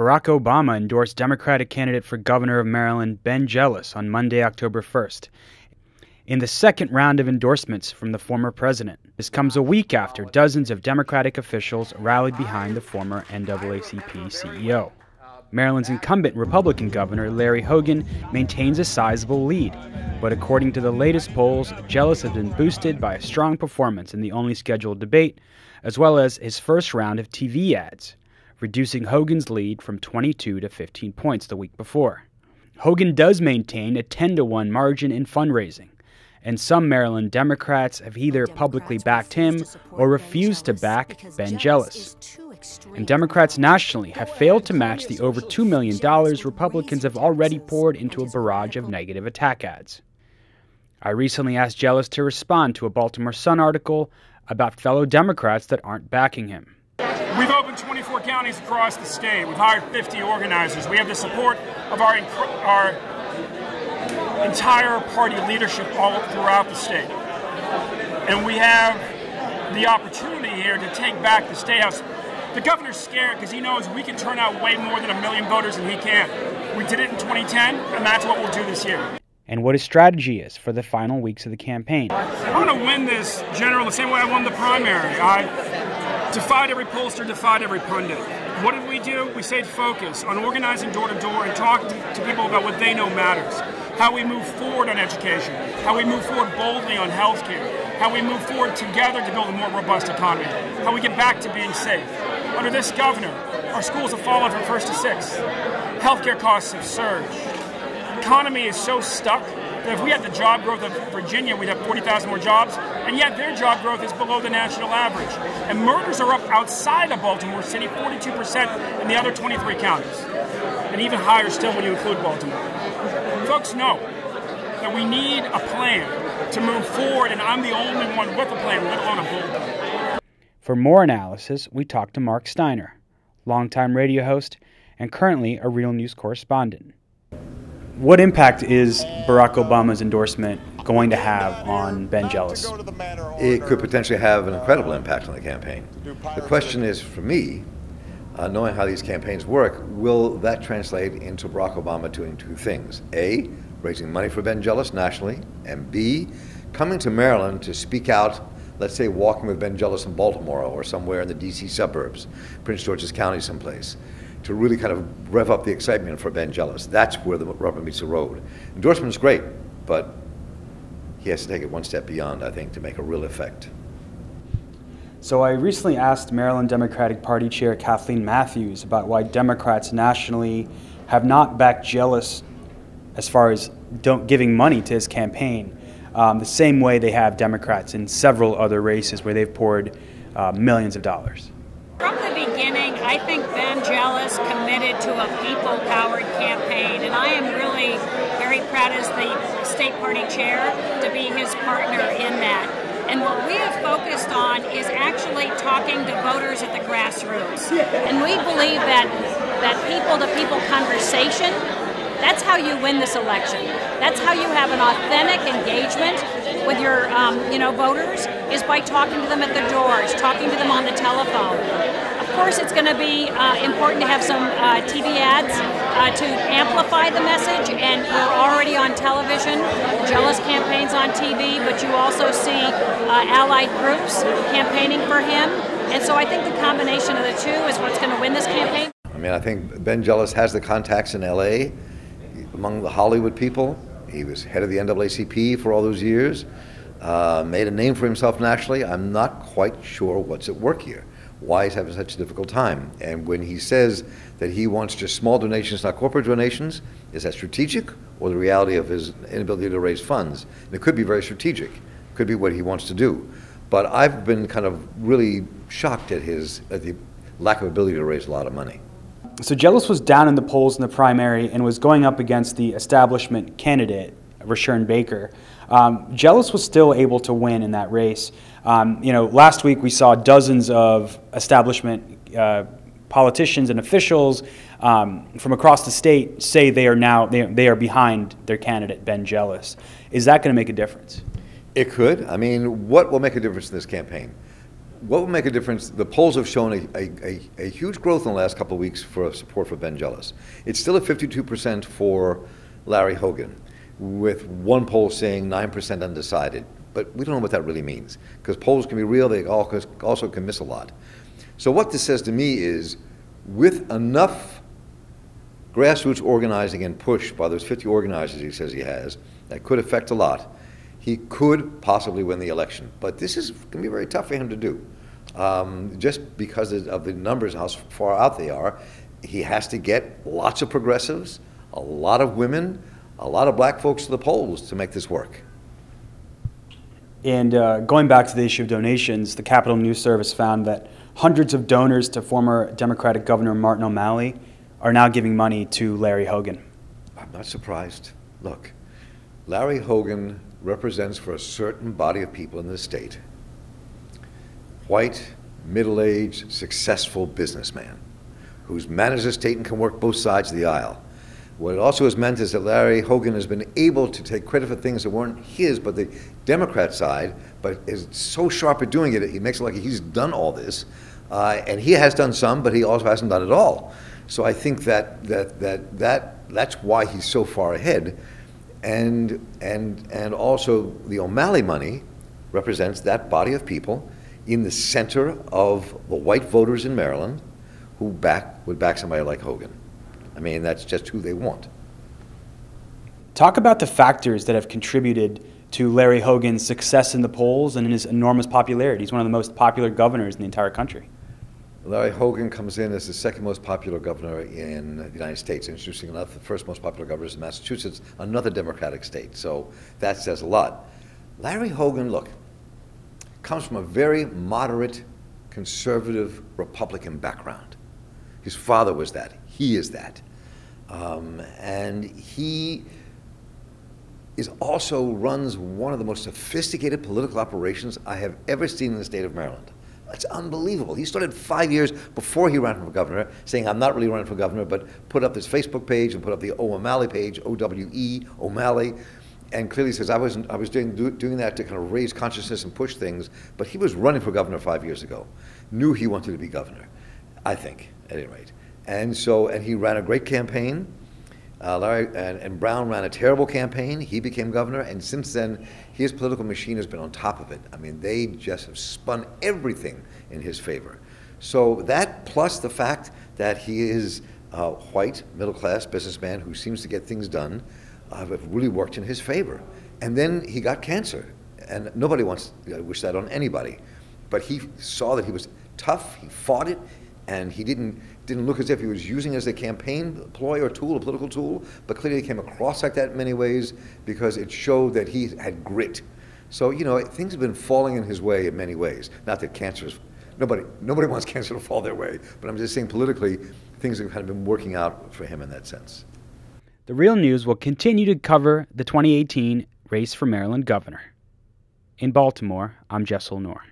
Barack Obama endorsed Democratic candidate for governor of Maryland Ben Jealous on Monday, October 1st, in the second round of endorsements from the former president. This comes a week after dozens of Democratic officials rallied behind the former NAACP CEO. Maryland's incumbent Republican governor, Larry Hogan, maintains a sizable lead, but according to the latest polls, Jealous has been boosted by a strong performance in the only scheduled debate, as well as his first round of TV ads, reducing Hogan's lead from 22 to 15 points the week before. Hogan does maintain a 10-to-1 margin in fundraising, and some Maryland Democrats have either publicly backed him or refused to back Ben Jealous. And Democrats nationally have failed to match the over $2 million Republicans have already poured into a barrage of negative attack ads. I recently asked Jealous to respond to a Baltimore Sun article about fellow Democrats that aren't backing him. We've opened 24 counties across the state. We've hired 50 organizers. We have the support of our entire party leadership all throughout the state. And we have the opportunity here to take back the State House. The governor's scared because he knows we can turn out way more than 1 million voters and he can't. We did it in 2010, and that's what we'll do this year. And what his strategy is for the final weeks of the campaign. I'm going to win this general the same way I won the primary. I defied every pollster, defied every pundit. What did we do? We stayed focused on organizing door to door and talking to people about what they know matters. How we move forward on education, how we move forward boldly on health care, how we move forward together to build a more robust economy, how we get back to being safe. Under this governor, our schools have fallen from 1st to 6th. Healthcare costs have surged. The economy is so stuck that if we had the job growth of Virginia, we'd have 40,000 more jobs, and yet their job growth is below the national average. And murders are up outside of Baltimore City, 42% in the other 23 counties, and even higher still when you include Baltimore. Folks know that we need a plan to move forward, and I'm the only one with a plan, let alone a bold plan. For more analysis, we talked to Marc Steiner, longtime radio host and currently a Real News correspondent. What impact is Barack Obama's endorsement going to have on Ben Jealous? It could potentially have an incredible impact on the campaign. The question is, for me, knowing how these campaigns work, will that translate into Barack Obama doing two things? A, raising money for Ben Jealous nationally, and B, coming to Maryland to speak out, let's say walking with Ben Jealous in Baltimore or somewhere in the D.C. suburbs, Prince George's County someplace, to really kind of rev up the excitement for Ben Jealous. That's where the rubber meets the road. Endorsement is great, but he has to take it one step beyond, I think, to make a real effect. So I recently asked Maryland Democratic Party Chair Kathleen Matthews about why Democrats nationally have not backed Jealous as far as giving money to his campaign, the same way they have Democrats in several other races where they've poured millions of dollars. From the beginning, I think Ben Jealous committed to a people-powered campaign, and I am really very proud as the state party chair to be his partner in that. And what we have focused on is actually talking to voters at the grassroots. And we believe that people-to-people conversation, that's how you win this election. That's how you have an authentic engagement with your voters, is by talking to them at the doors, talking to them on the telephone. Of course, it's going to be important to have some TV ads to amplify the message, and we're already on television, Jealous campaigns on TV, but you also see allied groups campaigning for him. And so I think the combination of the two is what's going to win this campaign. I mean, I think Ben Jealous has the contacts in L.A. among the Hollywood people. He was head of the NAACP for all those years, made a name for himself nationally. I'm not quite sure what's at work here. Why he's having such a difficult time. And when he says that he wants just small donations, not corporate donations, is that strategic or the reality of his inability to raise funds? And it could be very strategic. It could be what he wants to do. But I've been kind of really shocked at the lack of ability to raise a lot of money. So Jealous was down in the polls in the primary and was going up against the establishment candidate, Rashern Baker. Jealous was still able to win in that race. Last week we saw dozens of establishment politicians and officials from across the state say they are behind their candidate Ben Jealous. Is that going to make a difference? It could. I mean, what will make a difference in this campaign? what will make a difference? The polls have shown a huge growth in the last couple of weeks for support for Ben Jealous. It's still at 52% for Larry Hogan, with one poll saying 9% undecided. But we don't know what that really means, because polls can be real, they also can miss a lot. So what this says to me is, with enough grassroots organizing and push by those 50 organizers he says he has, that could affect a lot, he could possibly win the election. But this is going to be very tough for him to do. Just because of the numbers, how far out they are, he has to get lots of progressives, a lot of women, a lot of black folks to the polls to make this work. And going back to the issue of donations, the Capitol News Service found that hundreds of donors to former Democratic Governor Martin O'Malley are now giving money to Larry Hogan. I'm not surprised. Look, Larry Hogan represents for a certain body of people in this state, white, middle-aged, successful businessman who's managed the state and can work both sides of the aisle. What it also has meant is that Larry Hogan has been able to take credit for things that weren't his, but the Democrat side, but is so sharp at doing it, he makes it like he's done all this. And he has done some, but he also hasn't done it all. So I think that's why he's so far ahead. And also the O'Malley money represents that body of people in the center of the white voters in Maryland who would back somebody like Hogan. I mean, that's just who they want. Talk about the factors that have contributed to Larry Hogan's success in the polls and his enormous popularity. He's one of the most popular governors in the entire country. Larry Hogan comes in as the second most popular governor in the United States. Interesting enough, the first most popular governor is in Massachusetts, another Democratic state. So that says a lot. Larry Hogan, look, comes from a very moderate, conservative, Republican background. His father was that. He is that. And he also runs one of the most sophisticated political operations I have ever seen in the state of Maryland. It's unbelievable. He started 5 years before he ran for governor, saying, I'm not really running for governor, but put up this Facebook page and put up the O'Malley page, O-W-E, O'Malley, and clearly says, I was doing that to kind of raise consciousness and push things, but he was running for governor 5 years ago. Knew he wanted to be governor, I think, at any rate. And he ran a great campaign. Larry and Brown ran a terrible campaign. He became governor, and since then, his political machine has been on top of it. I mean, they just have spun everything in his favor. So that, plus the fact that he is a white, middle-class businessman who seems to get things done, have really worked in his favor. And then he got cancer, and nobody wants to wish that on anybody. But he saw that he was tough, he fought it, and he didn't look as if he was using it as a campaign ploy or tool, a political tool, but clearly he came across like that in many ways because it showed that he had grit. So, you know, things have been falling in his way in many ways. Not that cancer is, nobody wants cancer to fall their way, but I'm just saying politically, things have kind of been working out for him in that sense. The Real News will continue to cover the 2018 race for Maryland governor. In Baltimore, I'm Jessel Noor.